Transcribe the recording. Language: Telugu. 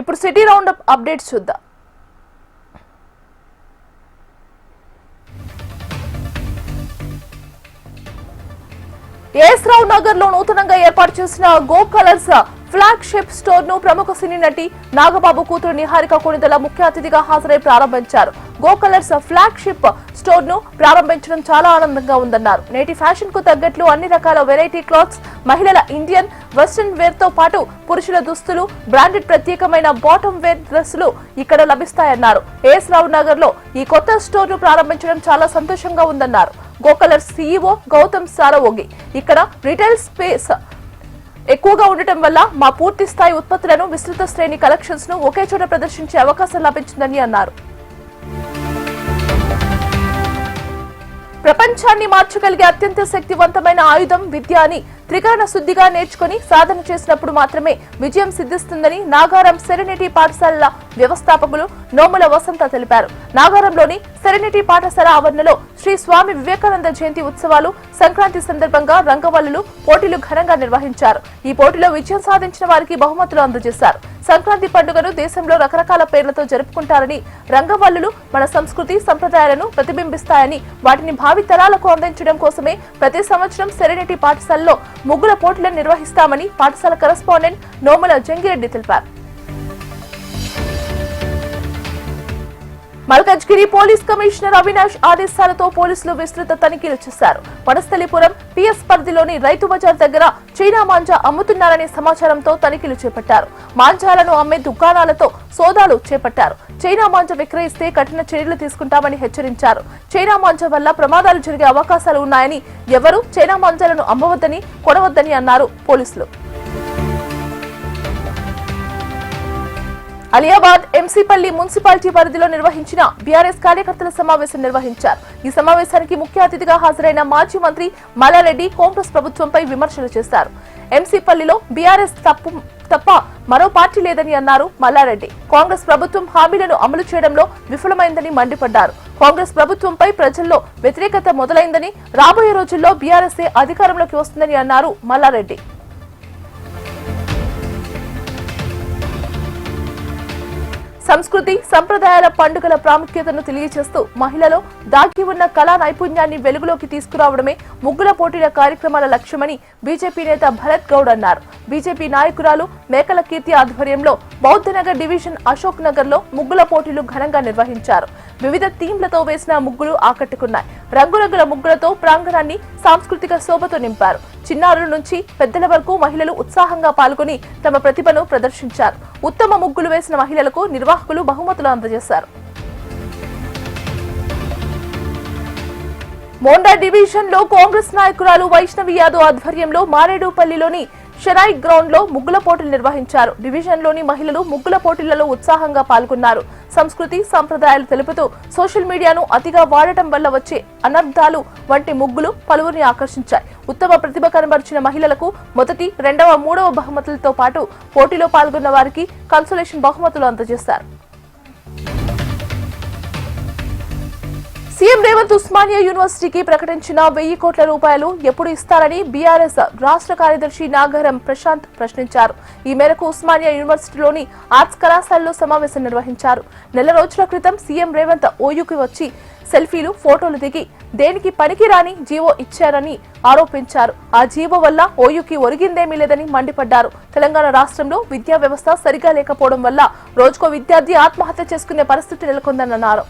ఇప్పుడు సిటీ రౌండ్ అప్ అప్డేట్స్ చూద్దాం. ఏఎస్ రావు నగర్ లో నూతనంగా ఏర్పాటు చేసిన గో కలర్స్ ఫ్లాగ్షిప్ స్టోర్ ను ప్రముఖ సినీ నటి నాగబాబు కూతురు నిహారిక కొణిదెల ముఖ్య అతిథిగా హాజరై ప్రారంభించారు. గో కలర్స్ ఫ్లాగ్షిప్ స్టోర్ ను ప్రారంభించడం చాలా ఆనందంగా ఉందన్నారు. నేటి ఫ్యాషన్ కు తగ్గట్లు అన్ని రకాల వెరైటీ క్లాత్స్, మహిళల ఇండియన్ వెస్టర్న్ వేర్ తో పాటు పురుషుల దుస్తులు, బ్రాండెడ్ ప్రత్యేకమైన బాటమ్ వేర్ డ్రెస్సులు ఇక్కడ లభిస్తాయన్నారు. ఏఎస్ రావు నగర్ లో ఈ కొత్త స్టోర్ ను ప్రారంభించడం చాలా సంతోషంగా ఉందన్నారు. గో కలర్స్ సీఈఓ గౌతమ్ సారవోగి ఇక్కడ రిటైల్ స్పేస్ ఎక్కువగా ఉండటం వల్ల మా పూర్తి స్థాయి ఉత్పత్తులను, విస్తృత శ్రేణి కలెక్షన్స్ ను ఒకే చోట ప్రదర్శించే అవకాశం లభించిందని అన్నారు. ప్రపంచాన్ని మార్చగలిగే అత్యంత శక్తివంతమైన ఆయుధం విద్య అని త్రికరణ శుద్ధిగా నేర్చుకుని సాధన చేసినప్పుడు మాత్రమే విజయం సిద్ధిస్తుందని నాగారం సెరెనిటీ పాఠశాలల వ్యవస్థాపకులు నోముల వసంత తెలిపారు. నాగారంలోని సెరెనిటీ పాఠశాల ఆవరణలో శ్రీ స్వామి వివేకానంద జయంతి ఉత్సవాలు సంక్రాంతి సందర్భంగా రంగవల్లులు పోటీలు ఘనంగా నిర్వహించారు. ఈ పోటీలో విజయం సాధించిన వారికి బహుమతులు అందజేశారు. సంక్రాంతి పండుగను దేశంలో రకరకాల పేర్లతో జరుపుకుంటారని, రంగవల్లులు మన సంస్కృతి సంప్రదాయాలను ప్రతిబింబిస్తాయని, వాటిని భావి తరాలకు అందించడం కోసమే ప్రతి సంవత్సరం సెరెనిటీ పాఠశాలలో ముగ్గుల పోటీలను నిర్వహిస్తామని పాఠశాల కరెస్పాండెంట్ నోముల జంగిరెడ్డి తెలిపారు. మల్కజ్గిరి పోలీస్ కమిషనర్ అవినాష్ ఆదేశాలతో పోలీసులు విస్తృత తనిఖీలు చేశారు. వనస్థలిపురం పిఎస్ పరిధిలోని రైతు బజార్ దగ్గర చైనా మాంజా అమ్ముతున్నారనే సమాచారంతో తనిఖీలు చేపట్టారు. మాంజాలను అమ్మే దుకాణాలతో సోదాలు చేపట్టారు. చైనా మాంజా విక్రయిస్తే కఠిన చర్యలు తీసుకుంటామని హెచ్చరించారు. చైనా మాంజా వల్ల ప్రమాదాలు జరిగే అవకాశాలు ఉన్నాయని, ఎవరూ చైనా మాంజాలను అమ్మవద్దని, కొనవద్దని అన్నారు పోలీసులు. అలియాబాద్ ఎంసీపల్లి మున్సిపాలిటీ పరిధిలో నిర్వహించిన బీఆర్ఎస్ కార్యకర్తల సమావేశం నిర్వహించారు. ఈ సమావేశానికి ముఖ్య అతిథిగా హాజరైన మాజీ మంత్రి మల్లారెడ్డి కాంగ్రెస్ ప్రభుత్వంపై విమర్శలు చేశారు. ఎంసీపల్లిలో బీఆర్ఎస్ తప్ప మరో పార్టీ లేదని అన్నారు మల్లారెడ్డి. కాంగ్రెస్ ప్రభుత్వం హామీలను అమలు చేయడంలో విఫలమైందని మండిపడ్డారు. కాంగ్రెస్ ప్రభుత్వంపై ప్రజల్లో వ్యతిరేకత మొదలైందని, రాబోయే రోజుల్లో బీఆర్ఎస్ఏ అధికారంలోకి వస్తుందని అన్నారు మల్లారెడ్డి. సంస్కృతి సంప్రదాయాల పండుగల ప్రాముఖ్యతను తెలియజేస్తూ మహిళలో దాగి ఉన్న కళా నైపుణ్యాన్ని వెలుగులోకి తీసుకురావడమే ముగ్గుల పోటీల కార్యక్రమాల లక్ష్యమని బీజేపీ నేత భరత్ గౌడ్ అన్నారు. బీజేపీ నాయకురాలు మేకల కీర్తి ఆధ్వర్యంలో బౌద్ధనగర్ డివిజన్ అశోక్ నగర్ లో ముగ్గుల పోటీలు ఘనంగా నిర్వహించారు. వివిధ థీమ్లతో వేసిన ముగ్గులు ఆకట్టుకున్నాయి. రంగురంగుల ముగ్గులతో ప్రాంగణాన్ని సాంస్కృతిక శోభతో నింపారు. చిన్నారుల నుంచి పెద్దల వరకు మహిళలు ఉత్సాహంగా పాల్గొని తమ ప్రతిభను ప్రదర్శించారు. ఉత్తమ ముగ్గులు వేసిన మహిళలకు నిర్వాహకులు బహుమతులు అందజేశారు. మోండా డివిజన్ లో కాంగ్రెస్ నాయకురాలు వైష్ణవి యాదవ్ ఆధ్వర్యంలో మారేడుపల్లిలోని షరాయి గ్రౌండ్ లో ముగ్గుల పోటీలు నిర్వహించారు. డివిజన్ లోని మహిళలు ముగ్గుల పోటీలలో ఉత్సాహంగా పాల్గొన్నారు. సంస్కృతి సంప్రదాయాలు తెలుపుతూ సోషల్ మీడియాను అతిగా వాడటం వల్ల వచ్చే అనర్థాలు వంటి ముగ్గులు పలువురిని ఆకర్షించాయి. ఉత్తమ ప్రతిభ కనబరిచిన మహిళలకు మొదటి, రెండవ, మూడవ బహుమతులతో పాటు పోటీలో పాల్గొన్న వారికి కన్సోలేషన్ బహుమతులు అందజేశారు. సీఎం రేవంత్ ఉస్మానియా యూనివర్సిటీకి ప్రకటించిన 1000 కోట్ల రూపాయలు ఎప్పుడు ఇస్తారని బీఆర్ఎస్ రాష్ట్ర కార్యదర్శి నాగరం ప్రశాంత్ ప్రశ్నించారు. ఈ మేరకు ఉస్మానియా యూనివర్సిటీలోని ఆర్ట్స్ కళాశాలలో సమావేశం నిర్వహించారు. నెల రోజుల క్రితం సీఎం రేవంత్ ఓయూకి వచ్చి సెల్ఫీలు, ఫోటోలు దిగి దేనికి పనికిరాని జీవో ఇచ్చారని ఆరోపించారు. ఆ జీవో వల్ల ఓయూకి ఒరిగిందేమీ లేదని మండిపడ్డారు. తెలంగాణ రాష్ట్రంలో విద్యా వ్యవస్థ సరిగా లేకపోవడం వల్ల రోజుకో విద్యార్థి ఆత్మహత్య చేసుకునే పరిస్థితి నెలకొందని అన్నారు.